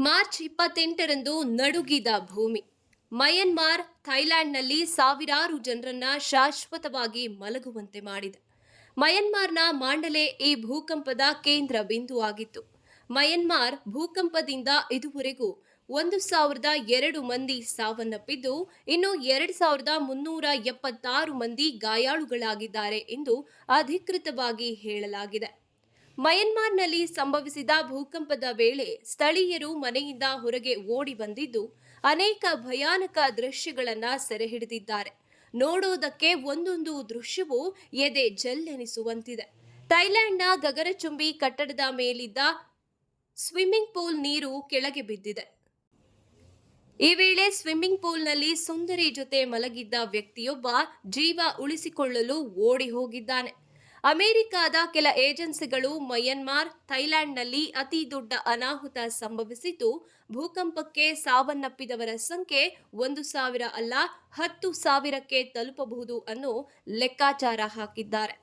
March 28ರಂದು ನಡುಗಿದ ಭೂಮಿ. ಮಯನ್ಮಾರ್ ಥೈಲ್ಯಾಂಡ್ನಲ್ಲಿ ಸಾವಿರಾರು ಜನರನ್ನ ಶಾಶ್ವತವಾಗಿ ಮಲಗುವಂತೆ ಮಾಡಿದೆ. ಮಯನ್ಮಾರ್ನ ಮಾಂಡಲೆ ಈ ಭೂಕಂಪದ ಕೇಂದ್ರ ಬಿಂದುವಾಗಿತ್ತು. ಮಯನ್ಮಾರ್ ಭೂಕಂಪದಿಂದ ಇದುವರೆಗೂ 1,002 ಮಂದಿ ಸಾವನ್ನಪ್ಪಿದ್ದು, ಇನ್ನು 2,376 ಮಂದಿ ಗಾಯಾಳುಗಳಾಗಿದ್ದಾರೆ ಎಂದು ಅಧಿಕೃತವಾಗಿ ಹೇಳಲಾಗಿದೆ. ಮಯನ್ಮಾರ್ನಲ್ಲಿ ಸಂಭವಿಸಿದ ಭೂಕಂಪದ ವೇಳೆ ಸ್ಥಳೀಯರು ಮನೆಯಿಂದ ಹೊರಗೆ ಓಡಿ ಬಂದಿದ್ದು, ಅನೇಕ ಭಯಾನಕ ದೃಶ್ಯಗಳನ್ನು ಸೆರೆ ಹಿಡಿದಿದ್ದಾರೆ. ನೋಡೋದಕ್ಕೆ ಒಂದೊಂದು ದೃಶ್ಯವೂ ಎದೆ ಜಲ್ಲೆನಿಸುವಂತಿದೆ. ಥೈಲ್ಯಾಂಡ್ನ ಗಗನಚುಂಬಿ ಕಟ್ಟಡದ ಮೇಲಿದ್ದ ಸ್ವಿಮ್ಮಿಂಗ್ ಪೂಲ್ ನೀರು ಕೆಳಗೆ ಬಿದ್ದಿದೆ. ಈ ವೇಳೆ ಸ್ವಿಮ್ಮಿಂಗ್ ಪೂಲ್ನಲ್ಲಿ ಸುಂದರಿ ಜೊತೆ ಮಲಗಿದ್ದ ವ್ಯಕ್ತಿಯೊಬ್ಬ ಜೀವ ಉಳಿಸಿಕೊಳ್ಳಲು ಓಡಿ ಹೋಗಿದ್ದಾನೆ. ಅಮೆರಿಕದ ಕೆಲ ಏಜೆನ್ಸಿಗಳು ಮಯನ್ಮಾರ್, ಥೈಲ್ಯಾಂಡ್ನಲ್ಲಿ ಅತಿ ದೊಡ್ಡ ಅನಾಹುತ ಸಂಭವಿಸಿದ್ದು, ಭೂಕಂಪಕ್ಕೆ ಸಾವನ್ನಪ್ಪಿದವರ ಸಂಖ್ಯೆ 1,000 ಅಲ್ಲ 10,000ಕ್ಕೆ ತಲುಪಬಹುದು ಅನ್ನೋ ಲೆಕ್ಕಾಚಾರ ಹಾಕಿದ್ದಾರೆ.